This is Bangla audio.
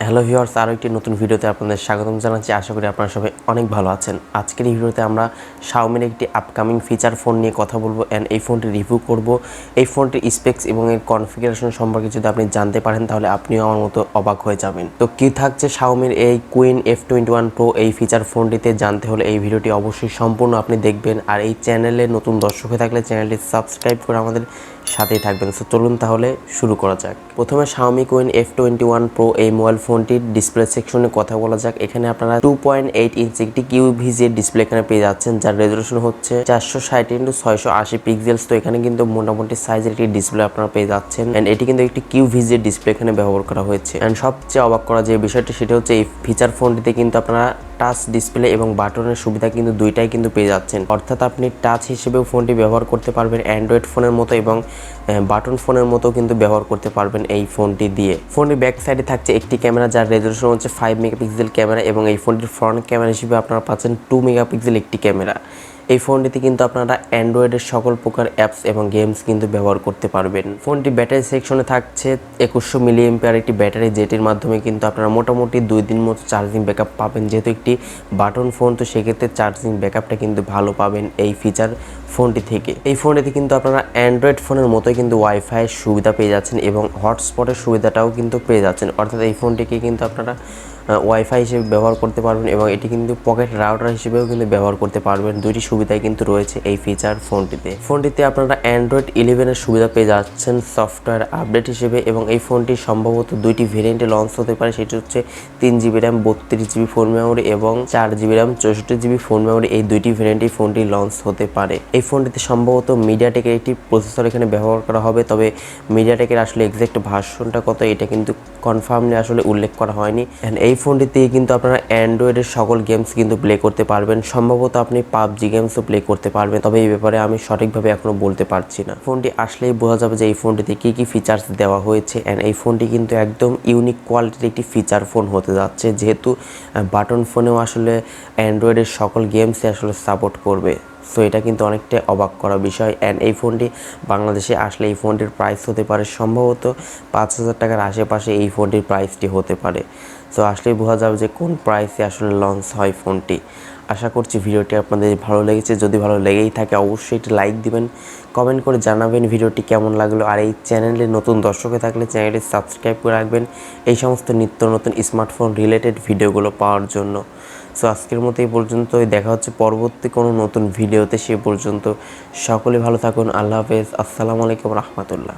হ্যালো ভিউয়ার্স, আরও একটি নতুন ভিডিওতে আপনাদের স্বাগতম জানাচ্ছি। আশা করি আপনারা সবাই অনেক ভালো আছেন। আজকের এই ভিডিওতে আমরা Xiaomiর একটি আপকামিং ফিচার ফোন নিয়ে কথা বলবো অ্যান্ড এই ফোনটি রিভিউ করব। এই ফোনটির স্পেক্স এবং এর কনফিগারেশন সম্পর্কে যদি আপনি জানতে পারেন তাহলে আপনিও আমার মতো অবাক হয়ে যাবেন। তো কী থাকছে Xiaomiর এই QIN F21 Pro এই ফিচার ফোনটিতে জানতে হলে এই ভিডিওটি অবশ্যই সম্পূর্ণ আপনি দেখবেন। আর এই চ্যানেলে নতুন দর্শক হয়ে থাকলে চ্যানেলটি সাবস্ক্রাইব করে আমাদের সাথেই থাকবেন। সো চলুন তাহলে শুরু করা যাক। প্রথমে Xiaomi QIN F21 Pro এই মোবাইল ফোনটির ডিসপ্লে সেকশনে কথা বলা যাক। এখানে আপনারা 2.8 ইঞ্চি একটি QVZ ডিসপ্লে এখানে পেয়ে যাচ্ছেন, যার রেজলিউশন হচ্ছে 460x680 পিক্সেলস। তো এখানে কিন্তু মোটামুটি সাইজের একটি ডিসপ্লে আপনারা পেয়ে যাচ্ছেন এন্ড এটি কিন্তু একটি QVZ ডিসপ্লে এখানে ব্যবহার করা হয়েছে। এন্ড সবচেয়ে অবাক করা যে বিষয়টি সেটা হচ্ছে এই ফিচার ফোনটিতে কিন্তু আপনারা টাচ ডিসপ্লে এবং বাটনের সুবিধা কিন্তু দুইটাই কিন্তু পেয়ে যাচ্ছেন। অর্থাৎ আপনি টাচ হিসেবেও ফোনটি ব্যবহার করতে পারবেন অ্যান্ড্রয়েড ফোনের মতো এবং বাটন ফোনের মতো কিন্তু ব্যবহার করতে পারবেন এই ফোনটি দিয়ে। ফোনটির ব্যাক সাইডে থাকছে একটি ক্যামেরা, যার রেজলিউশন হচ্ছে 5 মেগাপিক্সেল ক্যামেরা এবং এই ফোনটির ফ্রন্ট ক্যামেরা হিসেবে আপনারা পাচ্ছেন 2 মেগাপিক্সেল একটি ক্যামেরা। এই ফোনটিতে কিন্তু আপনারা অ্যান্ড্রয়েডের সকল প্রকার অ্যাপস এবং গেমস কিন্তু ব্যবহার করতে পারবেন। ফোনটি ব্যাটারি সেকশনে থাকছে 2100 মিলিঅ্যাম্পিয়ার একটি ব্যাটারি, যেটির মাধ্যমে কিন্তু আপনারা মোটামুটি 2 দিন মতো চার্জিং ব্যাকআপ পাবেন। যেহেতু একটি বাটন ফোন, তো সেক্ষেত্রে চার্জিং ব্যাকআপটা কিন্তু ভালো পাবেন এই ফিচার ফোনটি থেকে। এই ফোনটিতে কিন্তু আপনারা অ্যান্ড্রয়েড ফোনের মতোই কিন্তু ওয়াইফাই সুবিধা পেয়ে যাচ্ছেন এবং হটস্পটের সুবিধাটাও কিন্তু পেয়ে যাচ্ছেন। অর্থাৎ এই ফোনটিকে কিন্তু আপনারা ওয়াইফাই হিসেবে ব্যবহার করতে পারবেন এবং এটি কিন্তু পকেট রাউটার হিসেবেও কিন্তু ব্যবহার করতে পারবেন। দুইটি সুবিধাই কিন্তু রয়েছে এই ফিচার ফোনটিতে আপনারা অ্যান্ড্রয়েড 11-এর সুবিধা পেয়ে যাচ্ছেন সফটওয়্যার আপডেট হিসেবে এবং এই ফোনটি সম্ভবত দুইটি ভেরিয়েন্টে লঞ্চ হতে পারে। সেটি হচ্ছে 3GB RAM 32GB phone memory এবং 4GB RAM 64GB phone memory. এই দুইটি ভেরিয়েন্টেই ফোনটি লঞ্চ হতে পারে। এই ফোনটিতে সম্ভবত মিডিয়াটেকের একটি প্রসেসর এখানে ব্যবহার করা হবে, তবে মিডিয়াটেকের আসলে এক্সাক্ট ভার্সনটা কত এটা কিন্তু কনফার্মলি আসলে উল্লেখ করা হয়নি। এন্ড এই ফোনটিতে কিন্তু আপনারা অ্যান্ড্রয়েডের সকল গেমস কিন্তু প্লে করতে পারবেন। সম্ভবত আপনি পাবজি গেমসও প্লে করতে পারবেন, তবে এই ব্যাপারে আমি সঠিকভাবে এখনো বলতে পারছি না। ফোনটি আসলেই বোঝা যাবে যে এই ফোনটিতে কি কি ফিচার্স দেওয়া হয়েছে। এন্ড এই ফোনটি কিন্তু একদম ইউনিক কোয়ালিটির একটি ফিচার ফোন হতে যাচ্ছে, যেহেতু বাটন ফোনেও আসলে অ্যান্ড্রয়েডের সকল গেমসে আসলে সাপোর্ট করবে। সো এটা কিন্তু অনেকটা অবাক করা বিষয়। অ্যান্ড এই ফোনটি বাংলাদেশে আসলে এই ফোনটির প্রাইস হতে পারে সম্ভবত 5000 টাকার আশেপাশে এই ফোনটির প্রাইসটি হতে পারে। সো আসলেই বোঝা যাবে যে কোন প্রাইসে আসলে লঞ্চ হয় ফোনটি। আশা করছি ভিডিওটি আপনাদের ভালো লেগেছে। যদি ভালো লেগেই থাকে অবশ্যই একটি লাইক দিবেন, কমেন্ট করে জানাবেন ভিডিওটি কেমন লাগলো। আর এই চ্যানেলে নতুন দর্শকে থাকলে চ্যানেলটি সাবস্ক্রাইব করে রাখবেন এই সমস্ত নিত্য নতুন স্মার্টফোন রিলেটেড ভিডিওগুলো পাওয়ার জন্য। সো আজকের মতো এই পর্যন্তই, দেখা হচ্ছে পরবর্তী কোনো নতুন ভিডিওতে। সে পর্যন্ত সকলে ভালো থাকুন। আল্লাহ হাফেজ। আসসালামু আলাইকুম রহমতুল্লাহ।